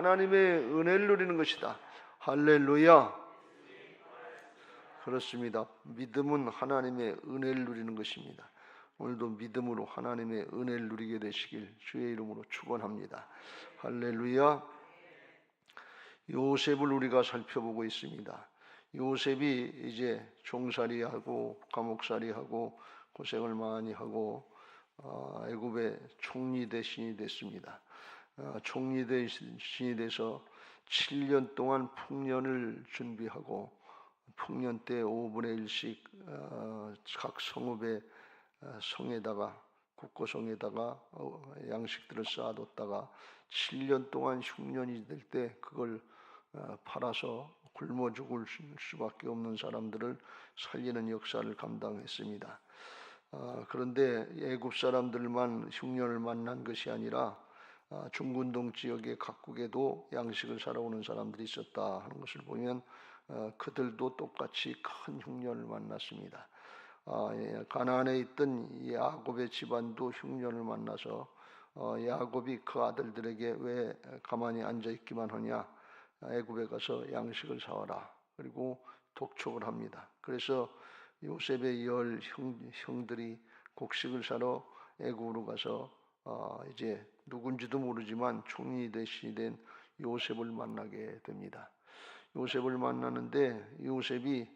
하나님의 은혜를 누리는 것이다. 할렐루야. 그렇습니다. 믿음은 하나님의 은혜를 누리는 것입니다. 오늘도 믿음으로 하나님의 은혜를 누리게 되시길 주의 이름으로 축원합니다. 할렐루야. 요셉을 우리가 살펴보고 있습니다. 요셉이 이제 종살이하고 감옥살이하고 고생을 많이 하고 애굽의 총리 대신이 됐습니다. 총리 대신이 돼서 7년 동안 풍년을 준비하고 풍년 때 5분의 1씩 각 성읍의 성에다가 국고성에다가 양식들을 쌓아뒀다가 7년 동안 흉년이 될 때 그걸 팔아서 굶어 죽을 수밖에 없는 사람들을 살리는 역사를 감당했습니다. 그런데 애굽 사람들만 흉년을 만난 것이 아니라 중근동 지역의 각국에도 양식을 사러 오는 사람들이 있었다 하는 것을 보면 그들도 똑같이 큰 흉년을 만났습니다. 가나안에 있던 야곱의 집안도 흉년을 만나서 야곱이 그 아들들에게 왜 가만히 앉아있기만 하냐, 애굽에 가서 양식을 사와라. 그리고 독촉을 합니다. 그래서 요셉의 10 형들이 곡식을 사러 애굽으로 가서 이제 누군지도 모르지만 총리 대신이 된 요셉을 만나게 됩니다. 요셉을 만나는데 요셉이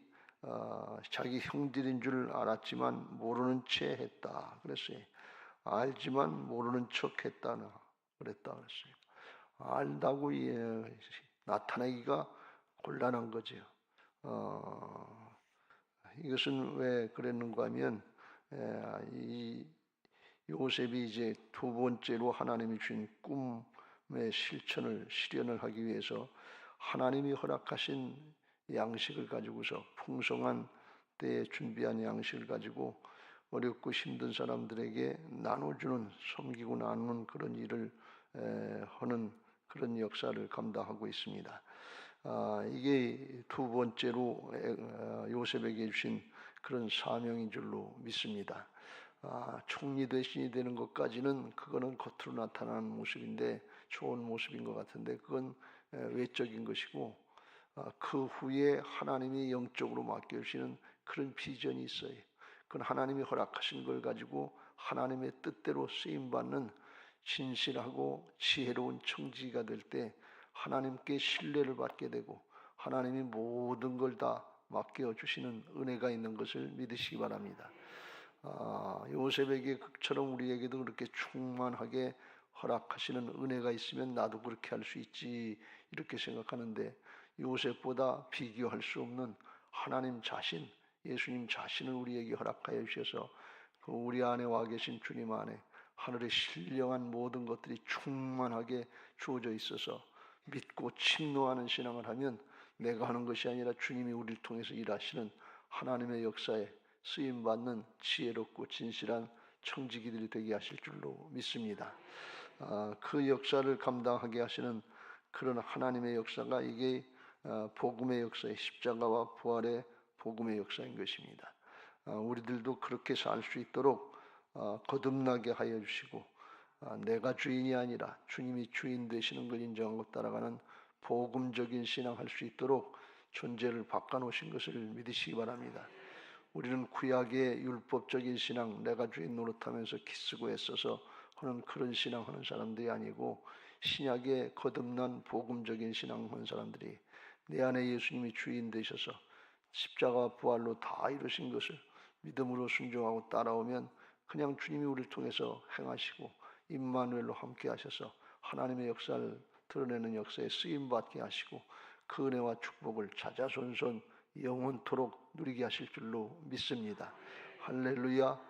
자기 형들인 줄 알았지만 모르는 채 했다 그랬어요. 알지만 모르는 척 했다 그랬다 그랬어요. 알다고 나타내기가 곤란한 거죠. 이것은 왜 그랬는가 하면 이 요셉이 이제 두 번째로 하나님이 주신 꿈의 실현을 하기 위해서 하나님이 허락하신 양식을 가지고서 풍성한 때에 준비한 양식을 가지고 어렵고 힘든 사람들에게 나눠주는, 섬기고 나누는 그런 일을 하는 그런 역사를 감당하고 있습니다. 이게 두 번째로 요셉에게 주신 그런 사명인 줄로 믿습니다. 총리 대신이 되는 것까지는 그거는 겉으로 나타나는 모습인데 좋은 모습인 것 같은데 그건 외적인 것이고 그 후에 하나님이 영적으로 맡겨주시는 그런 비전이 있어요. 그건 하나님이 허락하신 걸 가지고 하나님의 뜻대로 쓰임받는 진실하고 지혜로운 청지기가 될 때 하나님께 신뢰를 받게 되고 하나님이 모든 걸 다 맡겨주시는 은혜가 있는 것을 믿으시기 바랍니다. 요셉에게 그처럼 우리에게도 그렇게 충만하게 허락하시는 은혜가 있으면 나도 그렇게 할 수 있지 이렇게 생각하는데 요셉보다 비교할 수 없는 하나님 자신, 예수님 자신을 우리에게 허락하여 주셔서 그 우리 안에 와 계신 주님 안에 하늘의 신령한 모든 것들이 충만하게 주어져 있어서 믿고 침노하는 신앙을 하면 내가 하는 것이 아니라 주님이 우리를 통해서 일하시는 하나님의 역사에 쓰임받는 지혜롭고 진실한 청지기들이 되게 하실 줄로 믿습니다. 그 역사를 감당하게 하시는 그런 하나님의 역사가 이게 복음의 역사의 십자가와 부활의 복음의 역사인 것입니다. 우리들도 그렇게 살 수 있도록 거듭나게 하여 주시고 내가 주인이 아니라 주님이 주인 되시는 걸 인정하고 따라가는 복음적인 신앙할 수 있도록 존재를 바꿔놓으신 것을 믿으시기 바랍니다. 우리는 구약의 율법적인 신앙, 내가 주인 노릇하면서 기쓰고 애써서 하는 그런 신앙하는 사람들이 아니고 신약의 거듭난 복음적인 신앙하는 사람들이 내 안에 예수님이 주인 되셔서 십자가 부활로 다 이루신 것을 믿음으로 순종하고 따라오면 그냥 주님이 우리를 통해서 행하시고 임마누엘로 함께 하셔서 하나님의 역사를 드러내는 역사에 쓰임받게 하시고 그 은혜와 축복을 자자손손 영원토록 누리게 하실 줄로 믿습니다. 할렐루야.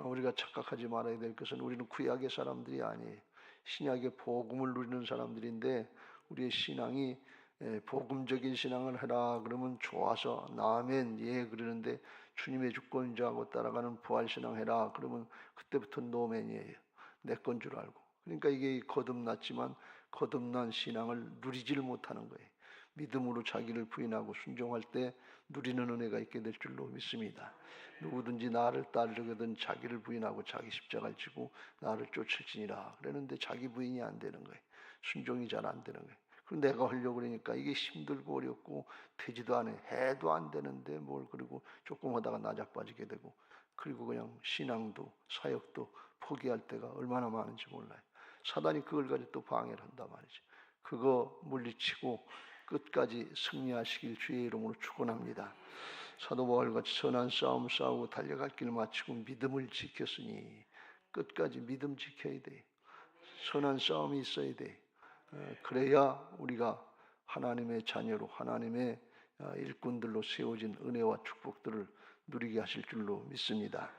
우리가 착각하지 말아야 될 것은 우리는 구약의 사람들이 아니에요. 신약의 복음을 누리는 사람들인데 우리의 신앙이 복음적인 신앙을 해라 그러면 좋아서 아멘 예 그러는데 주님의 주권 인정하고 따라가는 부활신앙 해라 그러면 그때부터 노맨이에요. 내 건 줄 알고. 그러니까 이게 거듭났지만 거듭난 신앙을 누리지를 못하는 거예요. 믿음으로 자기를 부인하고 순종할 때 누리는 은혜가 있게 될 줄로 믿습니다. 누구든지 나를 따르려거든 자기를 부인하고 자기 십자가를 지고 나를 쫓을지니라 그랬는데 자기 부인이 안 되는 거예요. 순종이 잘 안 되는 거예요. 내가 하려고 그러니까 이게 힘들고 어렵고 되지도 않아. 해도 안 되는데 뭘. 그리고 조금 하다가 나자빠지게 되고, 그리고 그냥 신앙도 사역도 포기할 때가 얼마나 많은지 몰라요. 사단이 그걸 가지고 또 방해를 한단 말이죠. 그거 물리치고 끝까지 승리하시길 주의 이름으로 축원합니다. 사도 바울같이 선한 싸움 싸우고 달려갈 길 마치고 믿음을 지켰으니, 끝까지 믿음 지켜야 돼. 선한 싸움이 있어야 돼. 그래야 우리가 하나님의 자녀로, 하나님의 일꾼들로 세워진 은혜와 축복들을 누리게 하실 줄로 믿습니다.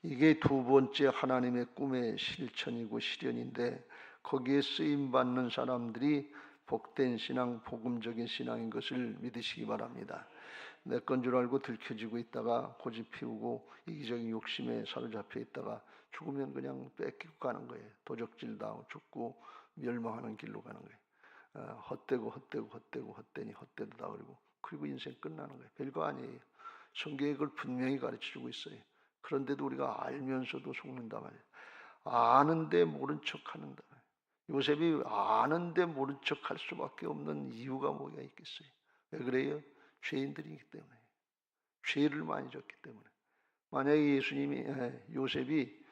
이게 두 번째 하나님의 꿈의 실천이고 실현인데, 거기에 쓰임받는 사람들이 복된 신앙, 복음적인 신앙인 것을 믿으시기 바랍니다. 내 건 줄 알고 들켜지고 있다가 고집 피우고 이기적인 욕심에 사로잡혀 있다가 죽으면 그냥 뺏기고 가는 거예요. 도적질 당하고 죽고 멸망하는 길로 가는 거예요. 헛되니 헛되다 그리고 인생 끝나는 거예요. 별거 아니에요. 성경이 그걸 분명히 가르쳐주고 있어요. 그런데도 우리가 알면서도 속는다 말이에요. 아는데 모른 척하는다. 요셉이 아는데 모른 척할 수밖에 없는 이유가 뭐가 있겠어요? 왜 그래요? 죄인들이기 때문에. 죄를 많이 졌기 때문에. 만약에 요셉이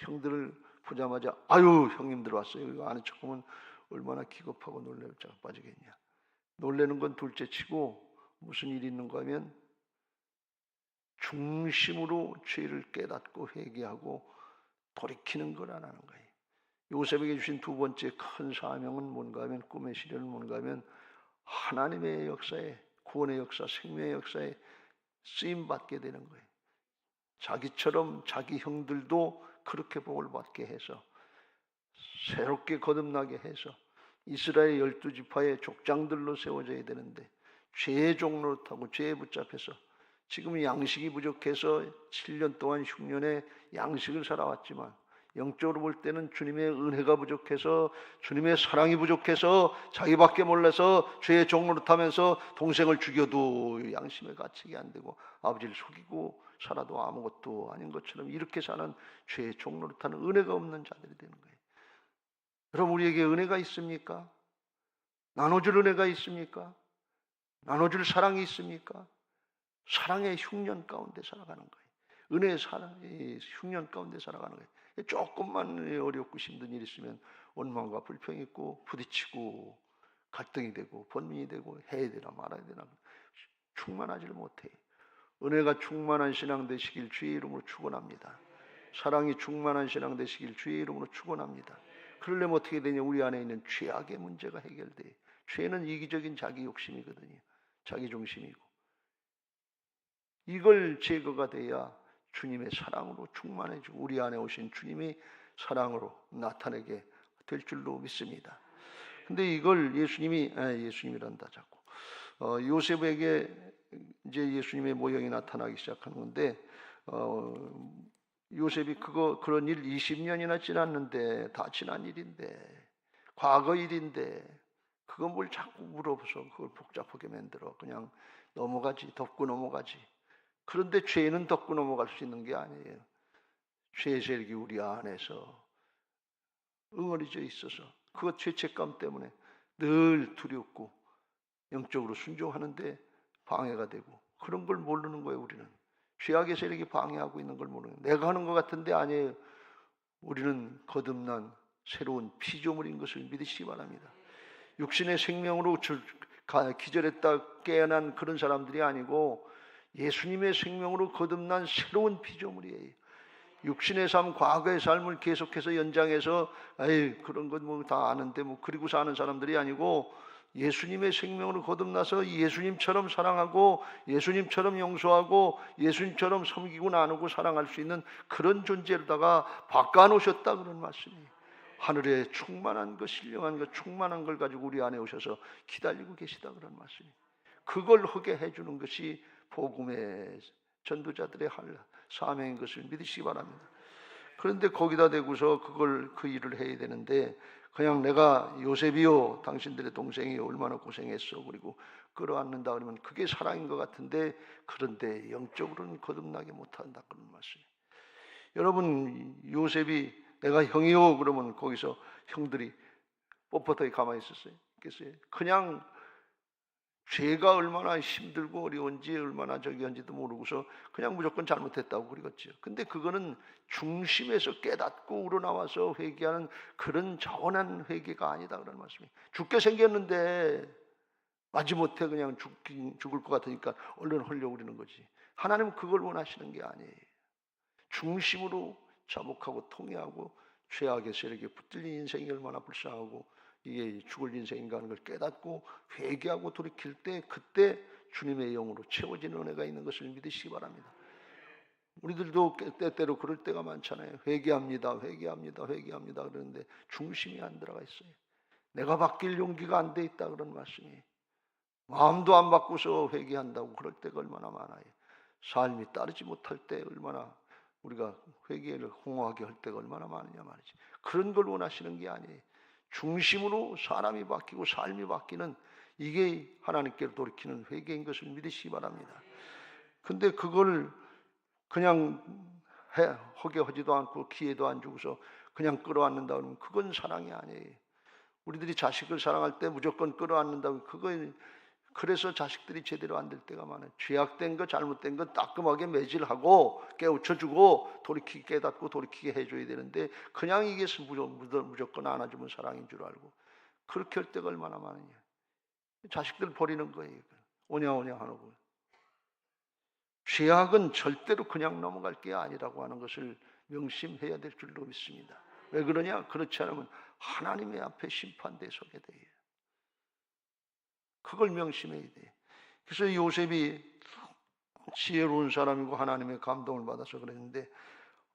형들을 보자마자 아유 형님들 왔어요, 이거 아는 척하면 얼마나 기겁하고 놀래고 빠지겠냐. 놀래는 건 둘째치고 무슨 일이 있는가 하면 중심으로 죄를 깨닫고 회개하고 돌이키는 걸 안 하는 거예요. 요셉에게 주신 두 번째 큰 사명은 뭔가 하면, 꿈의 실현은 뭔가 하면, 하나님의 역사에, 구원의 역사, 생명의 역사에 쓰임받게 되는 거예요. 자기처럼 자기 형들도 그렇게 복을 받게 해서, 새롭게 거듭나게 해서 이스라엘 12지파의 족장들로 세워져야 되는데 죄의 종로를 타고 죄에 붙잡혀서 지금 양식이 부족해서 7년 동안 흉년에 양식을 살아왔지만, 영적으로 볼 때는 주님의 은혜가 부족해서, 주님의 사랑이 부족해서 자기밖에 몰라서 죄의 종로를 타면서 동생을 죽여도 양심에 갇히게 안 되고 아버지를 속이고 살아도 아무것도 아닌 것처럼 이렇게 사는 죄의 종로를 타는 은혜가 없는 자들이 되는 거예요. 여러분, 우리에게 은혜가 있습니까? 나눠줄 은혜가 있습니까? 나눠줄 사랑이 있습니까? 사랑의 흉년 가운데 살아가는 거예요. 은혜의 사랑의 흉년 가운데 살아가는 거예요. 조금만 어렵고 힘든 일이 있으면 원망과 불평이 있고 부딪히고 갈등이 되고 번민이 되고 해야 되나 말아야 되나 충만하지를 못해요. 은혜가 충만한 신앙 되시길 주의 이름으로 축원합니다. 사랑이 충만한 신앙 되시길 주의 이름으로 축원합니다. 그러려면 어떻게 되냐? 우리 안에 있는 죄악의 문제가 해결돼요. 죄는 이기적인 자기 욕심이거든요. 자기 중심이고. 이걸 제거가 돼야 주님의 사랑으로 충만해지고 우리 안에 오신 주님이 사랑으로 나타내게 될 줄로 믿습니다. 근데 이걸 예수님이란다 자꾸. 요셉에게 이제 예수님의 모형이 나타나기 시작한 건데, 요셉이 그런 일 20년이나 지났는데, 다 지난 일인데, 과거 일인데, 그건 뭘 자꾸 물어보서 그걸 복잡하게 만들어. 그냥 넘어가지, 덮고 넘어가지. 그런데 죄는 덮고 넘어갈 수 있는 게 아니에요. 죄의 세력이 우리 안에서 응어리져 있어서 그것 죄책감 때문에 늘 두렵고 영적으로 순종하는데 방해가 되고, 그런 걸 모르는 거예요. 우리는 죄악의 세력이 방해하고 있는 걸 모르는 거예요. 내가 하는 것 같은데 아니에요. 우리는 거듭난 새로운 피조물인 것을 믿으시기 바랍니다. 육신의 생명으로 기절했다 깨어난 그런 사람들이 아니고 예수님의 생명으로 거듭난 새로운 피조물이에요. 육신의 삶, 과거의 삶을 계속해서 연장해서 그런 건 뭐 다 아는데 뭐 그리고 사는 사람들이 아니고, 예수님의 생명으로 거듭나서 예수님처럼 사랑하고 예수님처럼 용서하고 예수님처럼 섬기고 나누고 사랑할 수 있는 그런 존재로다가 바꿔놓으셨다 그런 말씀이에요. 하늘에 충만한 것, 신령한 것, 충만한 걸 가지고 우리 안에 오셔서 기다리고 계시다 그런 말씀이에요. 그걸 하게 해주는 것이 복음의 전도자들의 사명인 것을 믿으시기 바랍니다. 그런데 거기다 대고서 그 일을 해야 되는데, 그냥 내가 요셉이요 당신들의 동생이 얼마나 고생했어 그리고 끌어안는다 그러면 그게 사랑인 것 같은데, 그런데 영적으로는 거듭나게 못한다 그런 말씀이에요. 여러분, 요셉이 내가 형이요 그러면 거기서 형들이 뻣뻣하게 가만히 있겠어요? 그냥 죄가 얼마나 힘들고 어려운지 얼마나 저기한지도 모르고서 그냥 무조건 잘못했다고 그러겠죠. 근데 그거는 중심에서 깨닫고 우러나와서 회개하는 그런 자원한 회개가 아니다 그런 말씀이에요. 죽게 생겼는데 마지못해 그냥 죽을 것 같으니까 얼른 하려고 그러는 거지. 하나님은 그걸 원하시는 게 아니에요. 중심으로 자복하고 통회하고 죄악의 세력에 붙들린 인생이 얼마나 불쌍하고 이게 죽을 인생인가 하는 걸 깨닫고 회개하고 돌이킬 때 그때 주님의 영으로 채워지는 은혜가 있는 것을 믿으시기 바랍니다. 우리들도 때때로 그럴 때가 많잖아요. 회개합니다. 그러는데 중심이 안 들어가 있어요. 내가 바뀔 용기가 안 돼 있다 그런 말씀이에요. 마음도 안 바꾸서 회개한다고 그럴 때가 얼마나 많아요. 삶이 따르지 못할 때 얼마나 우리가 회개를 홍하게 할 때가 얼마나 많으냐 말이지. 그런 걸 원하시는 게 아니에요. 중심으로 사람이 바뀌고 삶이 바뀌는 이게 하나님께로 돌이키는 회개인 것을 믿으시기 바랍니다. 근데 그걸 그냥 하게 하지도 않고 기회도 안 주고서 그냥 끌어안는다 그러면 그건 사랑이 아니에요. 우리들이 자식을 사랑할 때 무조건 끌어안는다고 그건 그래서 자식들이 제대로 안 될 때가 많아요. 죄악된 거 잘못된 거 따끔하게 매질하고 깨우쳐주고 깨닫고 돌이키게 해줘야 되는데 그냥 이게 무조건 안아주면 사랑인 줄 알고 그렇게 할 때가 얼마나 많으냐. 자식들 버리는 거예요. 오냐오냐 하는 거예요. 죄악은 절대로 그냥 넘어갈 게 아니라고 하는 것을 명심해야 될 줄로 믿습니다. 왜 그러냐? 그렇지 않으면 하나님의 앞에 심판대에 서게 돼요. 그걸 명심해야 돼. 그래서 요셉이 지혜로운 사람이고 하나님의 감동을 받아서 그랬는데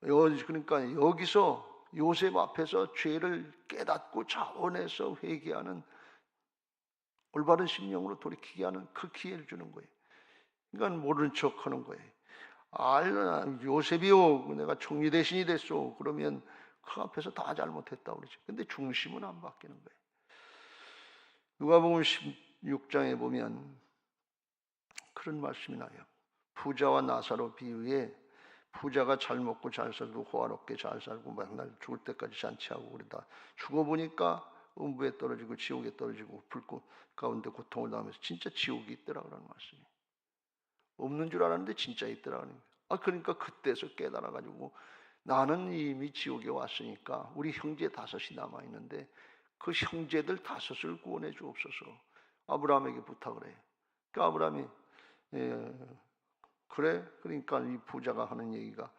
그러니까 여기서 요셉 앞에서 죄를 깨닫고 자원해서 회개하는 올바른 심령으로 돌이키게 하는 그 기회를 주는 거예요. 그러니까 모르는 척 하는 거예요. 요셉이요 내가 총리 대신이 됐소. 그러면 그 앞에서 다 잘못했다고 그러죠. 근데 중심은 안 바뀌는 거예요. 누가복음 16장에 보면 그런 말씀이 나요. 부자와 나사로 비유에 부자가 잘 먹고 잘 살고 호화롭게 잘 살고 맨날 죽을 때까지 잔치하고 그러다 죽어보니까 음부에 떨어지고 지옥에 떨어지고 불꽃 가운데 고통을 당하면서 진짜 지옥이 있더라라는 말씀이에요. 없는 줄 알았는데 진짜 있더라는 거예요. 그러니까 그때서 깨달아가지고 나는 이미 지옥에 왔으니까 우리 형제 5이 남아있는데 그 형제들 5을 구원해 주옵소서. 아브라함에게 부탁을 해요. 그러니까 아브라함이 그래? 그러니까 이 부자가 하는 얘기가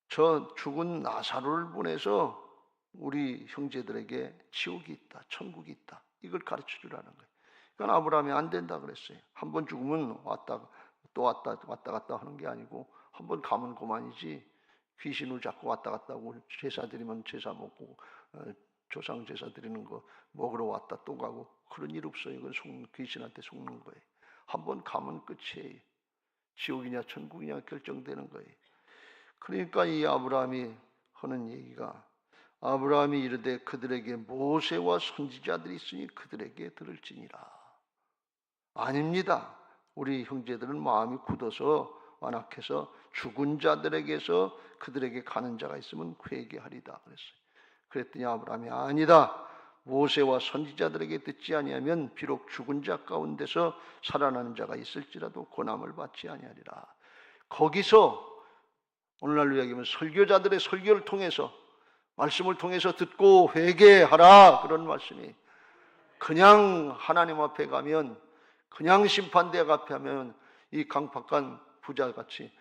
저 죽은 나사로를 보내서 우리 형제들에게 지옥이 있다, 천국이 있다. 이걸 가르쳐 주라는 거예요. 그러니까 아브라함이 안 된다 그랬어요. 한 번 죽으면 왔다 갔다 하는 게 아니고 한 번 가면 그만이지 귀신을 잡고 왔다 갔다 하고 제사 드리면 제사 먹고 조상 제사 드리는 거 먹으러 왔다 또 가고 그런 일 없어요. 이건 귀신한테 속는 거예요. 한 번 가면 끝이에요. 지옥이냐 천국이냐 결정되는 거예요. 그러니까 이 아브라함이 하는 얘기가 아브라함이 이르되 그들에게 모세와 선지자들이 있으니 그들에게 들을지니라. 아닙니다. 우리 형제들은 마음이 굳어서 완악해서 죽은 자들에게서 그들에게 가는 자가 있으면 회개하리다 그랬어요. 그랬더니 아브라함이 아니다. 모세와 선지자들에게 듣지 아니하면 비록 죽은 자 가운데서 살아나는 자가 있을지라도 고난을 받지 아니하리라. 거기서 오늘날로 이야기하면 설교자들의 설교를 통해서 말씀을 통해서 듣고 회개하라 그런 말씀이 그냥 하나님 앞에 가면 그냥 심판대 앞에 하면 이 강팍한 부자같이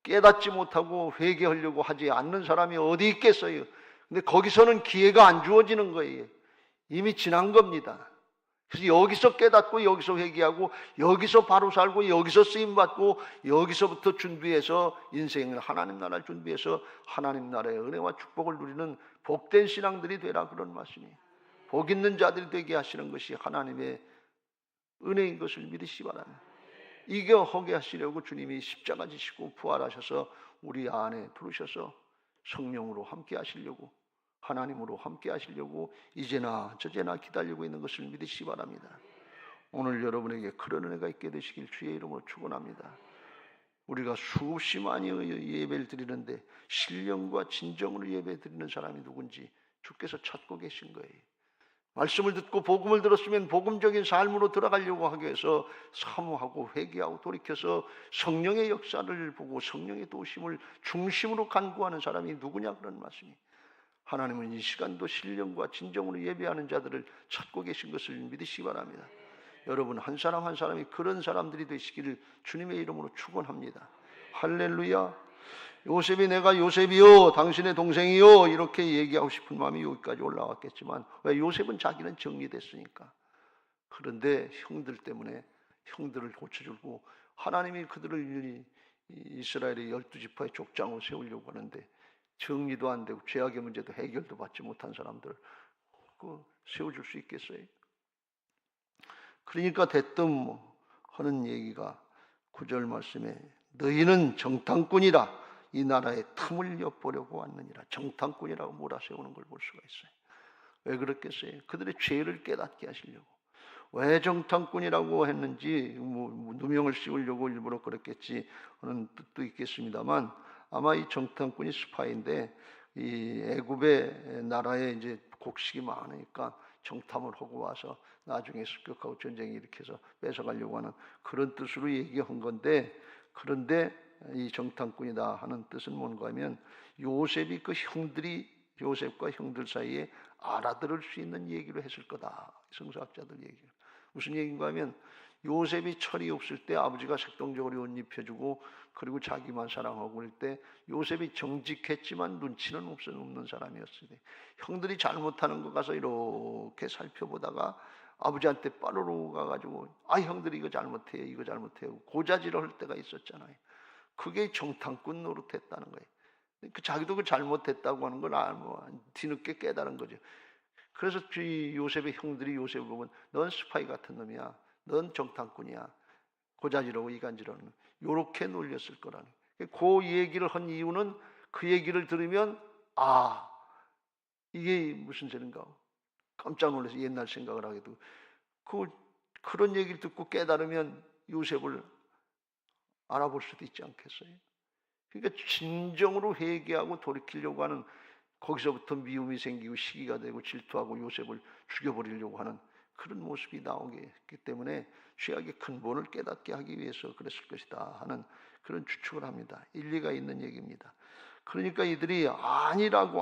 깨닫지 못하고 회개하려고 하지 않는 사람이 어디 있겠어요. 근데 거기서는 기회가 안 주어지는 거예요. 이미 지난 겁니다. 그래서 여기서 깨닫고 여기서 회개하고 여기서 바로 살고 여기서 쓰임받고 여기서부터 준비해서 인생을 하나님 나라를 준비해서 하나님 나라의 은혜와 축복을 누리는 복된 신앙들이 되라 그런 말씀이에요. 복 있는 자들이 되게 하시는 것이 하나님의 은혜인 것을 믿으시기 바랍니다. 이게 허게 하시려고 주님이 십자가 지시고 부활하셔서 우리 안에 들어오셔서 성령으로 함께 하시려고 하나님으로 함께 하시려고 이제나 저제나 기다리고 있는 것을 믿으시기 바랍니다. 오늘 여러분에게 그런 은혜가 있게 되시길 주의 이름으로 축원합니다. 우리가 수없이 많이 예배를 드리는데 신령과 진정으로 예배 드리는 사람이 누군지 주께서 찾고 계신 거예요. 말씀을 듣고 복음을 들었으면 복음적인 삶으로 들어가려고 하기 위해서 사모하고 회개하고 돌이켜서 성령의 역사를 보고 성령의 도심을 중심으로 간구하는 사람이 누구냐 그런 말씀이. 하나님은 이 시간도 신령과 진정으로 예배하는 자들을 찾고 계신 것을 믿으시기 바랍니다. 여러분 한 사람 한 사람이 그런 사람들이 되시기를 주님의 이름으로 축원합니다. 할렐루야. 요셉이 내가 요셉이요 당신의 동생이요 이렇게 얘기하고 싶은 마음이 여기까지 올라왔겠지만 왜? 요셉은 자기는 정리됐으니까. 그런데 형들 때문에 형들을 고쳐주고 하나님이 그들을 이스라엘의 12지파의 족장으로 세우려고 하는데 정리도 안 되고 죄악의 문제도 해결도 받지 못한 사람들을 세워줄 수 있겠어요? 그러니까 대뜸 하는 얘기가 9절 말씀에 너희는 정탐꾼이라 이 나라의 틈을 엿보려고 왔느니라. 정탐꾼이라고 몰아세우는 걸 볼 수가 있어요. 왜 그렇겠어요? 그들의 죄를 깨닫게 하시려고. 왜 정탐꾼이라고 했는지 누명을 씌우려고 일부러 그랬겠지 하는 뜻도 있겠습니다만 아마 이 정탐꾼이 스파이인데 이 애굽의 나라에 이제 곡식이 많으니까 정탐을 하고 와서 나중에 습격하고 전쟁이 일으켜서 뺏어가려고 하는 그런 뜻으로 얘기한 건데, 그런데 이 정탐꾼이다 하는 뜻은 뭔가 하면 요셉이 그 형들이 요셉과 형들 사이에 알아들을 수 있는 얘기로 했을 거다. 성서학자들 얘기를. 무슨 얘기인가 하면 요셉이 철이 없을 때 아버지가 색동적으로 옷 입혀주고 그리고 자기만 사랑하고 그럴 때 요셉이 정직했지만 눈치는 없는 사람이었을 때 형들이 잘못하는 거 가서 이렇게 살펴보다가 아버지한테 빠르르 가가지고 아 형들이 이거 잘못해 이거 잘못해 고자질을 할 때가 있었잖아요. 그게 정탐꾼 노릇했다는 거예요. 그 자기도 그 잘못했다고 하는 걸 뒤늦게 깨달은 거죠. 그래서 요셉의 형들이 요셉을 보면 넌 스파이 같은 놈이야. 넌 정탐꾼이야. 고자지러고 이간질하는 요렇게 놀렸을 거라는. 그 얘기를 한 이유는 그 얘기를 들으면 아 이게 무슨 소린가 깜짝 놀라서 옛날 생각을 하게 되고 그런 얘기를 듣고 깨달으면 요셉을 알아볼 수도 있지 않겠어요? 그러니까 진정으로 회개하고 돌이키려고 하는 거기서부터 미움이 생기고 시기가 되고 질투하고 요셉을 죽여버리려고 하는 그런 모습이 나오게 했기 때문에 죄악의 근본을 깨닫게 하기 위해서 그랬을 것이다 하는 그런 추측을 합니다. 일리가 있는 얘기입니다. 그러니까 이들이 아니라고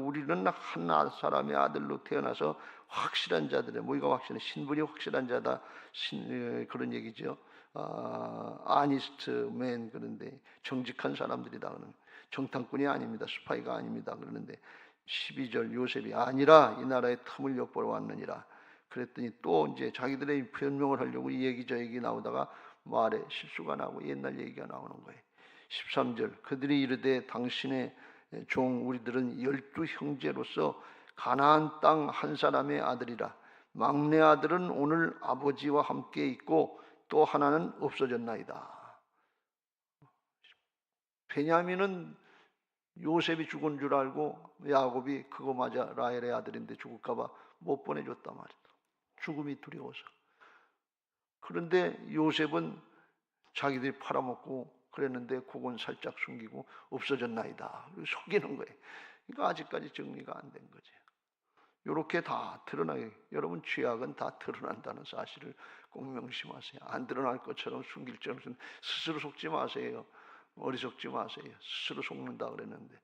우리는 한 사람의 아들로 태어나서 확실한 자들의 뭐가 확실한 신분이 확실한 자다 그런 얘기죠. 아니스트맨 그런데 정직한 사람들이다 그러는 정탐꾼이 아닙니다. 스파이가 아닙니다. 그러는데 12절 요셉이 아니라 이 나라의 틈을 엿보러 왔느니라. 그랬더니 또 이제 자기들의 변명을 하려고 이 얘기 저 얘기 나오다가 말에 실수가 나고 옛날 얘기가 나오는 거예요. 13절 그들이 이르되 당신의 종 우리들은 12 형제로서 가나안 땅 한 사람의 아들이라. 막내 아들은 오늘 아버지와 함께 있고 또 하나는 없어졌나이다. 베냐민은 요셉이 죽은 줄 알고 야곱이 그거 맞아 라헬의 아들인데 죽을까봐 못 보내줬단 말이다. 죽음이 두려워서. 그런데 요셉은 자기들이 팔아먹고 그랬는데 그건 살짝 숨기고 없어졌나이다. 속이는 거예요. 그러니까 아직까지 정리가 안 된 거죠. 이렇게 다 드러나요. 여러분 죄악은 다 드러난다는 사실을 꼭 명심하세요. 안 드러날 것처럼 숨길 점은 스스로 속지 마세요. 어리석지 마세요. 스스로 속는다 그랬는데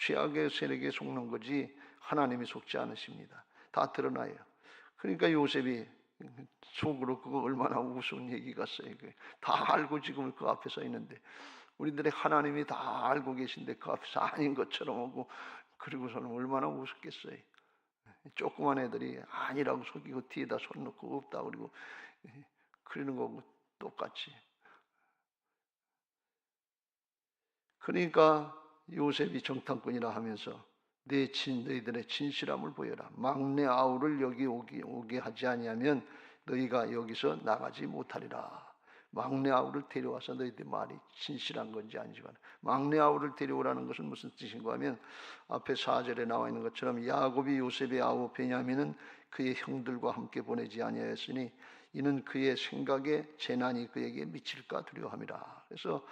죄악의 세력에 속는 거지 하나님이 속지 않으십니다. 다 드러나요. 그러니까 요셉이 속으로 그거 얼마나 우스운 얘기 같어요. 다 알고 지금 그 앞에 서 있는데 우리들의 하나님이 다 알고 계신데 그 앞에서 아닌 것처럼 하고 그리고서는 얼마나 우습겠어요. 조그만 애들이 아니라고 속이고 뒤에다 손 놓고 없다 그리고 그러는 거고 똑같이. 그러니까 요셉이 정탐꾼이라 하면서 너희들의 진실함을 보여라. 막내 아우를 여기 오게 하지 아니하면 너희가 여기서 나가지 못하리라. 막내 아우를 데려와서 너희들 말이 진실한 건지 아닌지 막내 아우를 데려오라는 것은 무슨 뜻인가 하면 앞에 4절에 나와 있는 것처럼 야곱이 요셉의 아우 베냐민은 그의 형들과 함께 보내지 아니하였으니 이는 그의 생각에 재난이 그에게 미칠까 두려워함이라. 그래서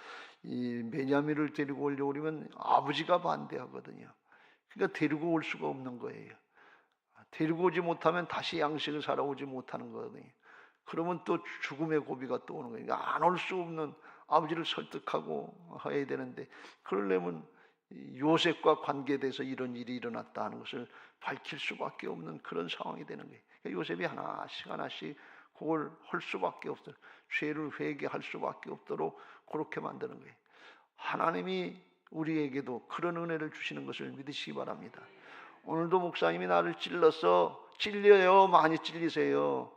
이 베냐민을 데리고 오려고 그러면 아버지가 반대하거든요. 그러니까 데리고 올 수가 없는 거예요. 데리고 오지 못하면 다시 양식을 사러 오지 못하는 거거든요. 그러면 또 죽음의 고비가 또 오는 거예요. 안 올 수 없는, 아버지를 설득하고 해야 되는데, 그러려면 요셉과 관계돼서 이런 일이 일어났다 하는 것을 밝힐 수밖에 없는 그런 상황이 되는 거예요. 요셉이 하나씩 그걸 할 수밖에 없어요. 죄를 회개할 수밖에 없도록 그렇게 만드는 거예요. 하나님이 우리에게도 그런 은혜를 주시는 것을 믿으시기 바랍니다. 오늘도 목사님이 나를 찔려요. 많이 찔리세요.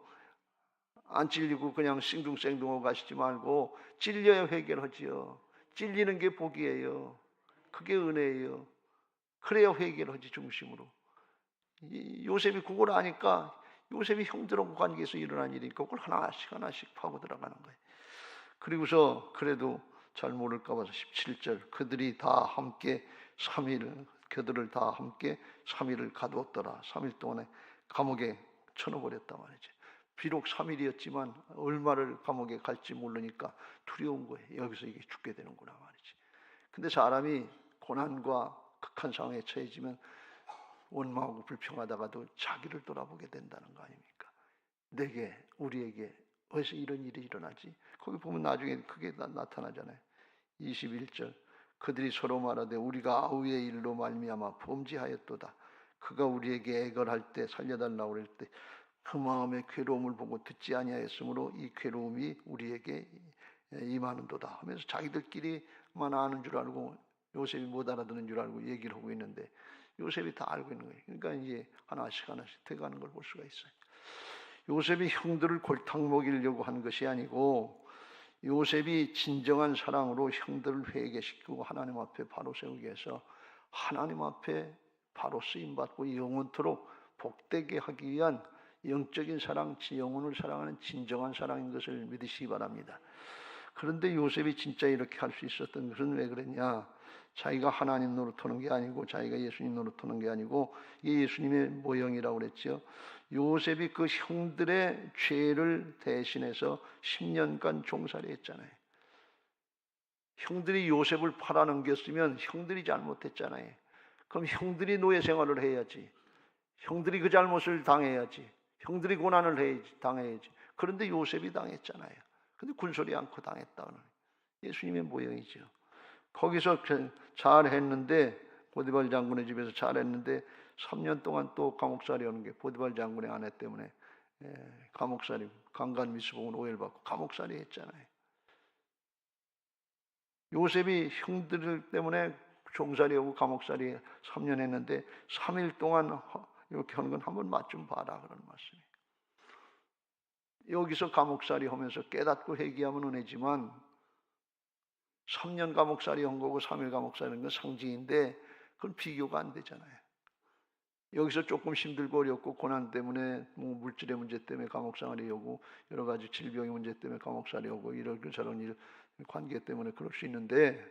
안 찔리고 그냥 싱둥생둥하고 가시지 말고 찔려야 회개를 하지요. 찔리는 게 복이에요. 그게 은혜예요. 그래야 회개를 하지, 중심으로. 요셉이 그걸 아니까 요셉이 형들하고 관계에서 일어난 일이니까 그걸 하나씩 파고 들어가는 거예요. 그리고서 그래도 잘 모를까 봐서 17절 그들을 다 함께 3일을 가두었더라. 3일 동안에 감옥에 쳐넣어버렸단 말이죠. 비록 3일이었지만 얼마를 감옥에 갈지 모르니까 두려운 거예요. 여기서 이게 죽게 되는구나 말이지. 근데 사람이 고난과 극한 상황에 처해지면 원망하고 불평하다가도 자기를 돌아보게 된다는 거 아닙니까? 우리에게 어디서 이런 일이 일어나지? 거기 보면 나중에 그게 나타나잖아요. 21절 그들이 서로 말하되 우리가 아우의 일로 말미암아 범죄하였도다. 그가 우리에게 애걸할 때 살려달라고 그럴 때 그 마음의 괴로움을 보고 듣지 아니하였으므로 이 괴로움이 우리에게 임하는도다 하면서 자기들끼리만 아는 줄 알고 요셉이 못 알아듣는 줄 알고 얘기를 하고 있는데 요셉이 다 알고 있는 거예요. 그러니까 이제 하나씩 돼가는 걸 볼 수가 있어요. 요셉이 형들을 골탕 먹이려고 한 것이 아니고 요셉이 진정한 사랑으로 형들을 회개시키고 하나님 앞에 바로 세우기 위해서 하나님 앞에 바로 쓰임받고 영원토록 복되게 하기 위한 영적인 사랑, 영혼을 사랑하는 진정한 사랑인 것을 믿으시기 바랍니다. 그런데 요셉이 진짜 이렇게 할 수 있었던 것은 왜 그랬냐? 자기가 하나님 노릇하는 게 아니고 자기가 예수님 노릇하는 게 아니고 이게 예수님의 모형이라고 그랬죠. 요셉이 그 형들의 죄를 대신해서 10년간 종살이 했잖아요. 형들이 요셉을 팔아넘겼으면 형들이 잘못했잖아요. 그럼 형들이 노예 생활을 해야지. 형들이 그 잘못을 당해야지. 형들이 고난을 당해야지. 그런데 요셉이 당했잖아요. 근데 군소리 않고 당했다는 예수님의 모형이죠. 거기서 잘했는데 보디발 장군의 집에서 잘했는데 3년 동안 또 감옥살이 오는 게 보디발 장군의 아내 때문에 감옥살이, 강간미수범으로 오해를 받고 감옥살이 했잖아요. 요셉이 형들 때문에 종살이하고 감옥살이 3년 했는데 3일 동안 이렇게 하는 건 한번 맛 좀 봐라 그런 말씀이에요. 여기서 감옥살이 하면서 깨닫고 회개하면 은혜지만 3년 감옥살이 한 거고 3일 감옥살이 한 건 상징인데 그건 비교가 안 되잖아요. 여기서 조금 힘들고 어렵고 고난 때문에 뭐 물질의 문제 때문에 감옥생활이 오고 여러 가지 질병의 문제 때문에 감옥살이 오고 이런 저런 일 관계 때문에 그럴 수 있는데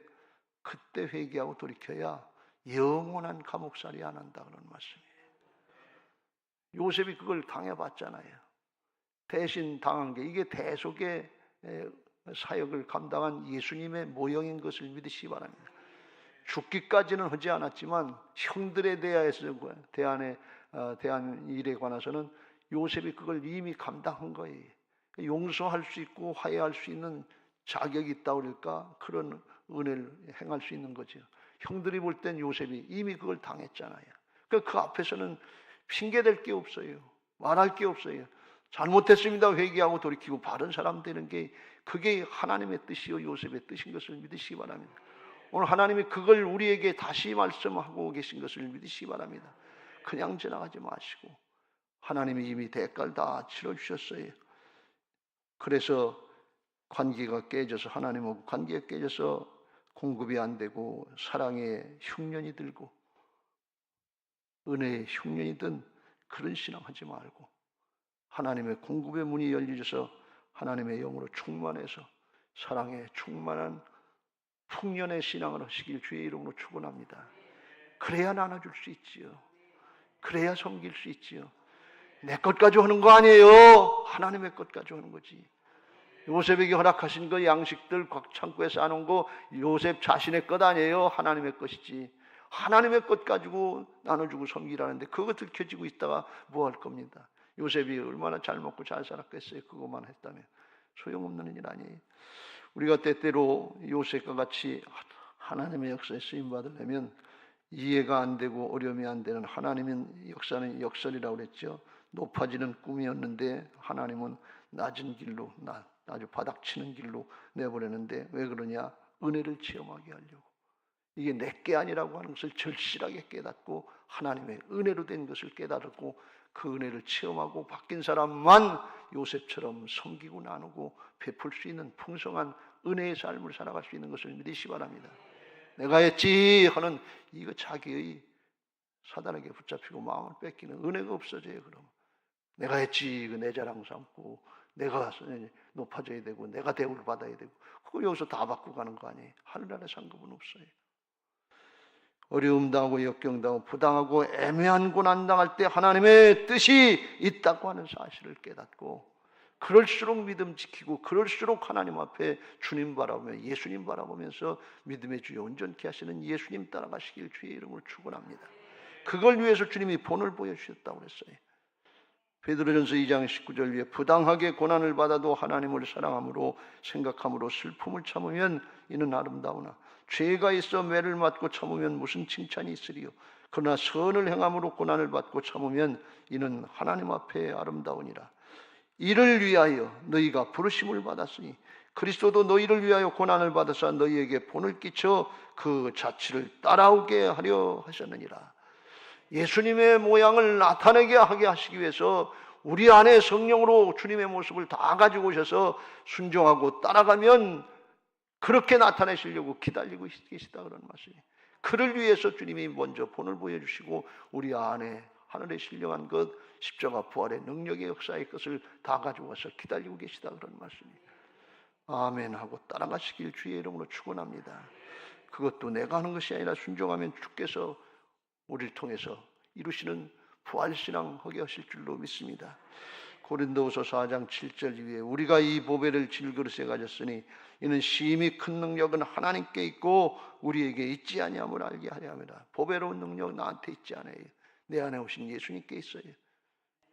그때 회개하고 돌이켜야 영원한 감옥살이 안 한다 그런 말씀이에요. 요셉이 그걸 당해봤잖아요. 대신 당한 게 이게 대속의 사역을 감당한 예수님의 모형인 것을 믿으시기 바랍니다. 죽기까지는 하지 않았지만 형들에 대한 일에 관해서는 요셉이 그걸 이미 감당한 거예요. 용서할 수 있고 화해할 수 있는 자격이 있다고 그럴까? 그런 은혜를 행할 수 있는 거죠. 형들이 볼 땐 요셉이 이미 그걸 당했잖아요. 그러니까 그 앞에서는 핑계댈 게 없어요. 말할 게 없어요. 잘못했습니다. 회개하고 돌이키고 바른 사람 되는 게 그게 하나님의 뜻이요 요셉의 뜻인 것을 믿으시기 바랍니다. 오늘 하나님이 그걸 우리에게 다시 말씀하고 계신 것을 믿으시기 바랍니다. 그냥 지나가지 마시고 하나님이 이미 대가를 다 치러주셨어요. 그래서 관계가 깨져서 하나님하고 관계가 깨져서 공급이 안 되고 사랑의 흉년이 들고 은혜의 흉년이 든 그런 신앙하지 말고 하나님의 공급의 문이 열려져서 하나님의 영으로 충만해서 사랑에 충만한 풍년의 신앙을 하시길 주의 이름으로 축원합니다. 그래야 나눠줄 수 있지요. 그래야 섬길 수 있지요. 내 것 가지고 하는 거 아니에요. 하나님의 것 가지고 하는 거지. 요셉에게 허락하신 그 양식들 창고에 쌓아놓은 거 요셉 자신의 것 아니에요. 하나님의 것이지. 하나님의 것 가지고 나눠주고 섬기라는데 그거 들켜지고 있다가 뭐 할 겁니다. 요셉이 얼마나 잘 먹고 잘 살았겠어요. 그것만 했다면. 소용없는 일 아니에요. 우리가 때때로 요셉과 같이 하나님의 역사에 쓰임받으려면 이해가 안 되고 어려움이 안 되는 하나님의 역사는 역설이라고 그랬죠. 높아지는 꿈이었는데 하나님은 낮은 길로, 아주 바닥치는 길로 내보내는데 왜 그러냐? 은혜를 체험하게 하려고. 이게 내게 아니라고 하는 것을 절실하게 깨닫고 하나님의 은혜로 된 것을 깨달았고 그 은혜를 체험하고 바뀐 사람만 요셉처럼 섬기고 나누고 베풀 수 있는 풍성한 은혜의 삶을 살아갈 수 있는 것을 믿으시기 바랍니다. 내가 했지 하는 이거 자기의 사단에게 붙잡히고 마음을 뺏기는 은혜가 없어져요. 그럼 내가 했지 그 내 자랑 삼고 내가 높아져야 되고 내가 대우를 받아야 되고 그걸 여기서 다 받고 가는 거 아니에요. 하늘나라에 상급은 없어요. 어려움 당하고 역경 당하고 부당하고 애매한 고난 당할 때 하나님의 뜻이 있다고 하는 사실을 깨닫고 그럴수록 믿음 지키고 그럴수록 하나님 앞에 주님 바라보며 예수님 바라보면서 믿음의 주에 온전케 하시는 예수님 따라가시길 주의 이름으로 축원합니다. 그걸 위해서 주님이 본을 보여주셨다고 그랬어요. 베드로전서 2장 19절 위에 부당하게 고난을 받아도 하나님을 사랑함으로 생각함으로 슬픔을 참으면 이는 아름다우나 죄가 있어 매를 맞고 참으면 무슨 칭찬이 있으리요. 그러나 선을 행함으로 고난을 받고 참으면 이는 하나님 앞에 아름다우니라. 이를 위하여 너희가 부르심을 받았으니 그리스도도 너희를 위하여 고난을 받아서 너희에게 본을 끼쳐 그 자취를 따라오게 하려 하셨느니라. 예수님의 모양을 나타내게 하게 하시기 위해서 우리 안에 성령으로 주님의 모습을 다 가지고 오셔서 순종하고 따라가면 그렇게 나타내시려고 기다리고 계시다 그런 말씀이에요. 그를 위해서 주님이 먼저 본을 보여주시고 우리 안에 하늘에 신령한 것 십자가 부활의 능력의 역사의 것을 다 가지고 와서 기다리고 계시다 그런 말씀이에요. 아멘 하고 따라가시길 주의 이름으로 축원합니다. 그것도 내가 하는 것이 아니라 순종하면 주께서 우리를 통해서 이루시는 부활신앙 하게 하실 줄로 믿습니다. 고린도후서 4장 7절 위에 우리가 이 보배를 질그릇에 가졌으니 이는 심히 큰 능력은 하나님께 있고 우리에게 있지 아니함을 알게 하려 함이라. 보배로운 능력 나한테 있지 않아요. 내 안에 오신 예수님께 있어요.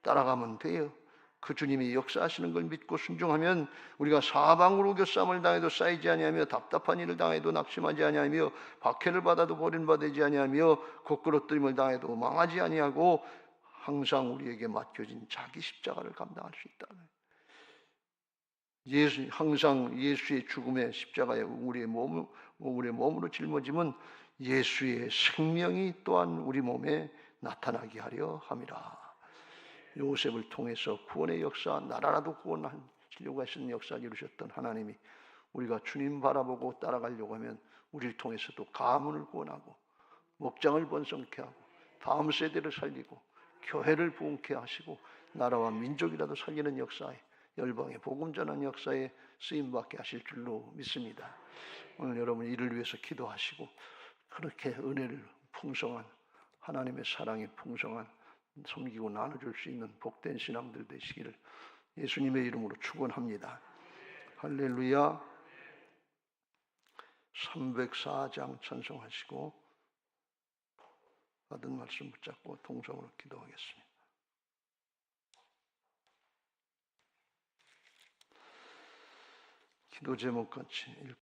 따라가면 돼요. 그 주님이 역사하시는 걸 믿고 순종하면 우리가 사방으로 교싸움을 당해도 쌓이지 아니하며 답답한 일을 당해도 낙심하지 아니하며 박해를 받아도 버림받지 아니하며 곡그러뜨림을 당해도 망하지 아니하고 항상 우리에게 맡겨진 자기 십자가를 감당할 수 있다. 항상 예수의 죽음의 십자가에 우리의 몸으로 짊어짐은 예수의 생명이 또한 우리 몸에 나타나게 하려 함이라. 요셉을 통해서 구원의 역사, 나라라도 구원하시려고 하시는 역사를 이루셨던 하나님이 우리가 주님 바라보고 따라가려고 하면 우리를 통해서도 가문을 구원하고 목장을 번성케 하고 다음 세대를 살리고 교회를 부흥케 하시고 나라와 민족이라도 살리는 역사에 열방의 복음 전하는 역사에 쓰임받게 하실 줄로 믿습니다. 오늘 여러분 이를 위해서 기도하시고 그렇게 은혜를 풍성한 하나님의 사랑이 풍성한 섬기고 나눠줄 수 있는 복된 신앙들 되시기를 예수님의 이름으로 축원합니다. 할렐루야. 304장 찬송하시고 받은 말씀 붙잡고 동성으로 기도하겠습니다. 기도 제목 같이